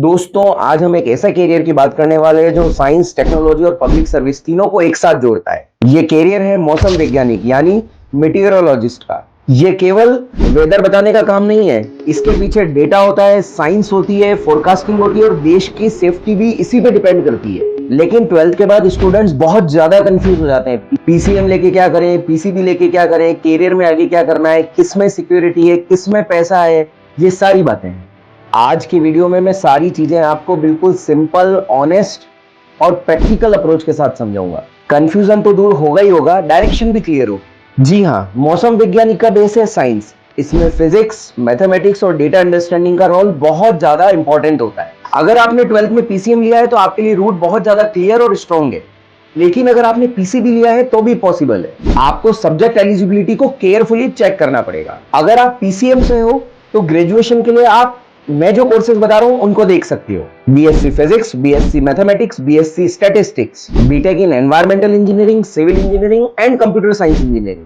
दोस्तों आज हम एक ऐसा कैरियर की बात करने वाले हैं जो साइंस, टेक्नोलॉजी और पब्लिक सर्विस तीनों को एक साथ जोड़ता है। ये कैरियर है मौसम वैज्ञानिक यानी मीटियोरोलॉजिस्ट का। ये केवल वेदर बताने का काम नहीं है, इसके पीछे डेटा होता है, साइंस होती है, फोरकास्टिंग होती है और देश की सेफ्टी भी इसी पे डिपेंड करती है। लेकिन 12th के बाद स्टूडेंट्स बहुत ज्यादा कंफ्यूज हो जाते हैं। पीसीएम लेके क्या करें, पीसीबी लेके क्या करें, कैरियर में आगे क्या करना है, किस में सिक्योरिटी है, किस में पैसा है, ये सारी बातें हैं। आज की वीडियो में मैं सारी चीजें आपको बिल्कुल सिंपल, ऑनेस्ट और प्रैक्टिकल अप्रोच के साथ समझाऊंगा। कंफ्यूजन तो दूर होगा ही होगा, डायरेक्शन भी क्लियर हो। जी हाँ, मौसम वैज्ञानिक का बेस है साइंस। इसमें फिजिक्स, मैथमेटिक्स और डेटा अंडरस्टैंडिंग का रोल बहुत ज्यादा इंपॉर्टेंट होता है। अगर आपने 12th में पीसीएम लिया है तो आपके लिए रूट बहुत ज्यादा क्लियर और स्ट्रॉन्ग है। लेकिन अगर आपने पीसीबी लिया है तो भी पॉसिबल है। आपको सब्जेक्ट एलिजिबिलिटी को केयरफुली चेक करना पड़ेगा। अगर आप पीसीएम से हो तो ग्रेजुएशन के लिए आप मैं जो कोर्सेज बता रहा हूं उनको देख सकते हो। BSc physics, BSc mathematics, BSc statistics, BTech in environmental engineering, civil engineering and computer science engineering.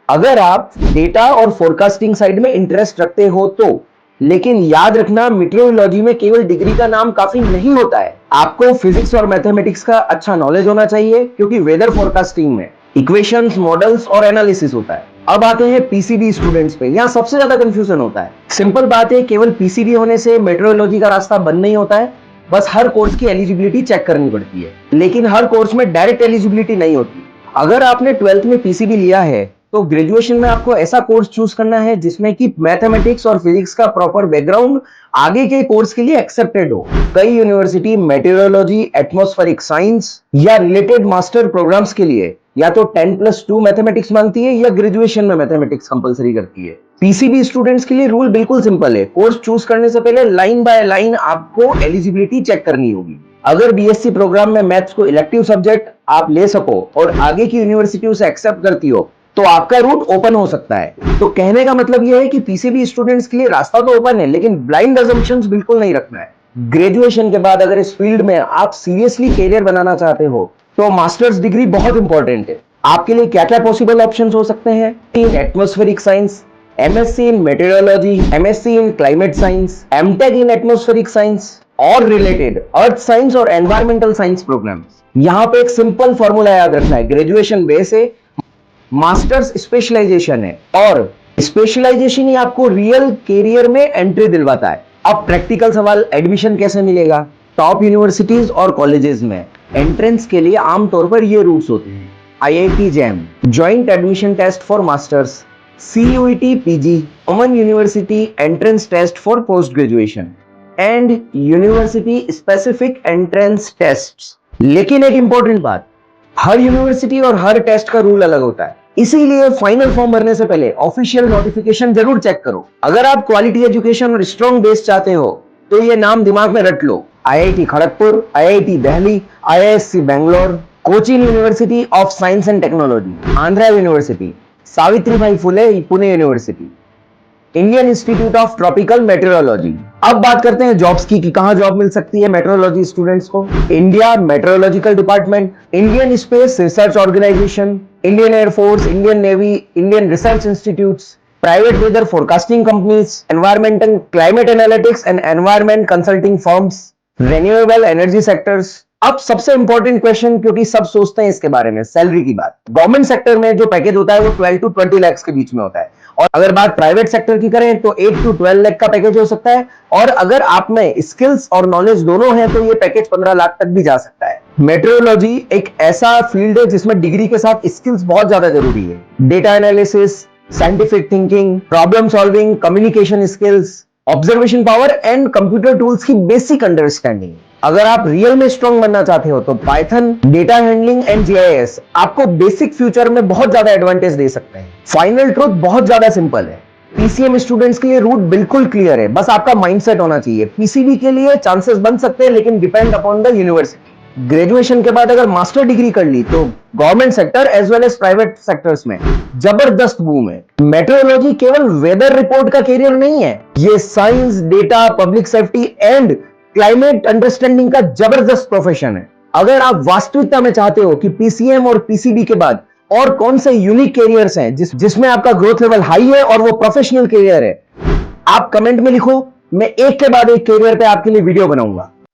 अगर आप डेटा और फोरकास्टिंग साइड में इंटरेस्ट रखते हो तो, लेकिन याद रखना मीटियोरोलॉजी में केवल डिग्री का नाम काफी नहीं होता है। आपको फिजिक्स और मैथमेटिक्स का अच्छा नॉलेज होना चाहिए क्योंकि वेदर फोरकास्टिंग में इक्वेशंस, मॉडल्स और एनालिसिस होता है। अब आते हैं पीसीबी स्टूडेंट्स पे, यहाँ सबसे ज्यादा कंफ्यूजन होता है। सिंपल बात है, केवल पीसीबी होने से मेट्रोलॉजी का रास्ता बंद नहीं होता है, बस हर कोर्स की एलिजिबिलिटी चेक करनी पड़ती है। लेकिन हर कोर्स में डायरेक्ट एलिजिबिलिटी नहीं होती। अगर आपने 12th में पीसीबी लिया है तो ग्रेजुएशन में आपको ऐसा कोर्स चूज करना है जिसमें कि मैथमेटिक्स और फिजिक्स का प्रॉपर बैकग्राउंड आगे के कोर्स के लिए एक्सेप्टेड हो। कई यूनिवर्सिटी मेटीरियोलॉजी, एटमॉस्फेरिक साइंस या रिलेटेड मास्टर प्रोग्राम्स के लिए या तो 10+2 मैथमेटिक्स मांगती है या ग्रेजुएशन में मैथमेटिक्स कंपलसरी करती है। पीसीबी स्टूडेंट्स के लिए रूल बिल्कुल सिंपल है। कोर्स चूज करने से पहले लाइन बाय लाइन आपको एलिजिबिलिटी चेक करनी होगी। अगर बीएससी प्रोग्राम में मैथ्स को इलेक्टिव सब्जेक्ट आप ले सको और आगे की यूनिवर्सिटी उसे एक्सेप्ट करती हो तो आपका रूट ओपन हो सकता है। तो कहने का मतलब यह है कि पीसीबी स्टूडेंट्स के लिए रास्ता तो ओपन है, लेकिन ब्लाइंड असम्पशंस बिल्कुल नहीं रखना है। ग्रेजुएशन के बाद अगर इस फील्ड में आप सीरियसली कैरियर बनाना चाहते हो तो मास्टर्स डिग्री बहुत इंपॉर्टेंट है। आपके लिए क्या क्या पॉसिबल ऑप्शंस हो सकते हैं? In atmospheric science, MSc in meteorology, MSc in climate science, MTech in atmospheric science और रिलेटेड अर्थ साइंस और एनवायरमेंटल साइंस प्रोग्राम्स। यहाँ पे एक सिंपल फॉर्मूला याद रखना है, ग्रेजुएशन बेस है, मास्टर्स स्पेशलाइजेशन है और स्पेशलाइजेशन ही आपको रियल कैरियर में एंट्री दिलवाता है। अब प्रैक्टिकल सवाल, एडमिशन कैसे मिलेगा? टॉप यूनिवर्सिटीज और कॉलेजेस में एंट्रेंस के लिए आमतौर पर ये रूट्स होते हैं: IIT JAM, joint admission test for masters, CUET PG, common university entrance test for post graduation and university specific entrance tests. लेकिन एक इंपॉर्टेंट बात, हर यूनिवर्सिटी और हर टेस्ट का रूल अलग होता है, इसीलिए फाइनल फॉर्म भरने से पहले ऑफिशियल नोटिफिकेशन जरूर चेक करो। अगर आप क्वालिटी एजुकेशन और स्ट्रॉन्ग बेस चाहते हो तो ये नाम दिमाग में रट लो: IIT Kharagpur, IIT Delhi, IISc Bangalore, Cochin university of science and technology, Andhra university, Savitribai Phule Pune university, Indian institute of tropical metrology. अब बात करते हैं जॉब्स की कि कहां जॉब मिल सकती है मेट्रोलॉजी स्टूडेंट्स को। India meteorological department, Indian space research organisation, Indian air force, Indian navy, Indian research institutes, private weather forecasting companies, environmental climate analytics and environment consulting firms, renewable energy sectors. अब सबसे important question, क्योंकि सब सोचते हैं इसके बारे में, सैलरी की बात। गवर्नमेंट सेक्टर में जो पैकेज होता है वो 12 to 20 लाख के बीच में होता है और अगर बात प्राइवेट सेक्टर की करें तो 8 to 12 लाख का पैकेज हो सकता है और अगर आप में स्किल्स और नॉलेज दोनों है तो ये पैकेज 15 लाख तक भी जा सकता है। मेट्रोलॉजी एक ऐसा फील्ड है जिसमें डिग्री के साथ स्किल्स बहुत ज्यादा जरूरी है। Data analysis, scientific thinking, problem solving, communication skills, observation power and computer tools की बेसिक अंडरस्टैंडिंग। अगर आप रियल में स्ट्रॉन्ग बनना चाहते हो तो Python, data handling and GIS आपको बेसिक फ्यूचर में बहुत ज्यादा एडवांटेज दे सकते हैं। फाइनल ट्रूथ बहुत ज्यादा सिंपल है, पीसीएम स्टूडेंट्स के लिए रूट बिल्कुल क्लियर है, बस आपका माइंडसेट होना चाहिए। पीसीबी के लिए चांसेस बन सकते हैं लेकिन depend upon the university. Graduation के बाद अगर मास्टर डिग्री कर ली तो government sector as well as private sectors में जबरदस्त बूम है। मेट्रोलॉजी केवल वेदर रिपोर्ट का कैरियर नहीं है, ये science, data, public safety and climate understanding का जबरदस्त प्रोफेशन है। अगर आप वास्तविकता में चाहते हो कि पीसीएम और पीसीबी के बाद और कौन से यूनिक कैरियर्स हैं जिसमें आपका ग्रोथ लेवल हाई है और वो प्रोफेशनल कैरियर है, आप कमेंट में लिखो मैं एक के बाद एक कैरियर पे आपके लिए वीडियो बनाऊंगा।